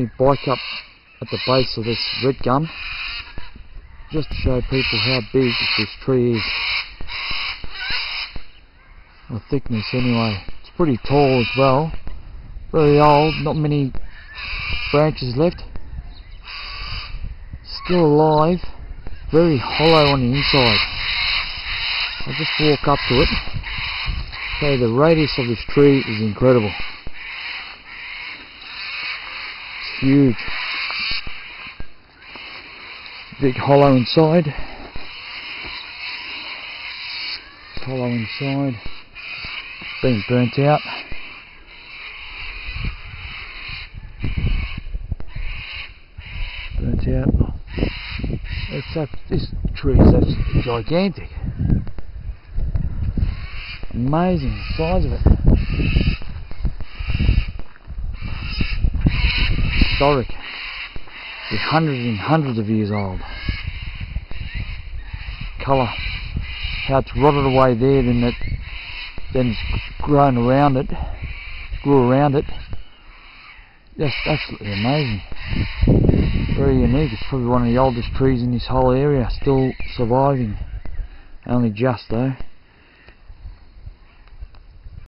my bike up at the base of this red gum just to show people how big this tree is. The thickness anyway. It's pretty tall as well. Very old, not many branches left. Still alive, very hollow on the inside. I'll just walk up to it. Okay, the radius of this tree is incredible. It's huge. Big hollow inside. It's hollow inside. Been burnt out. Burnt out. This tree is absolutely gigantic. Amazing the size of it. Historic. It's hundreds and hundreds of years old. Colour. How it's rotted away there, then it's grown around it. Grew around it. Just absolutely amazing. Very unique. It's probably one of the oldest trees in this whole area, still surviving. Only just though.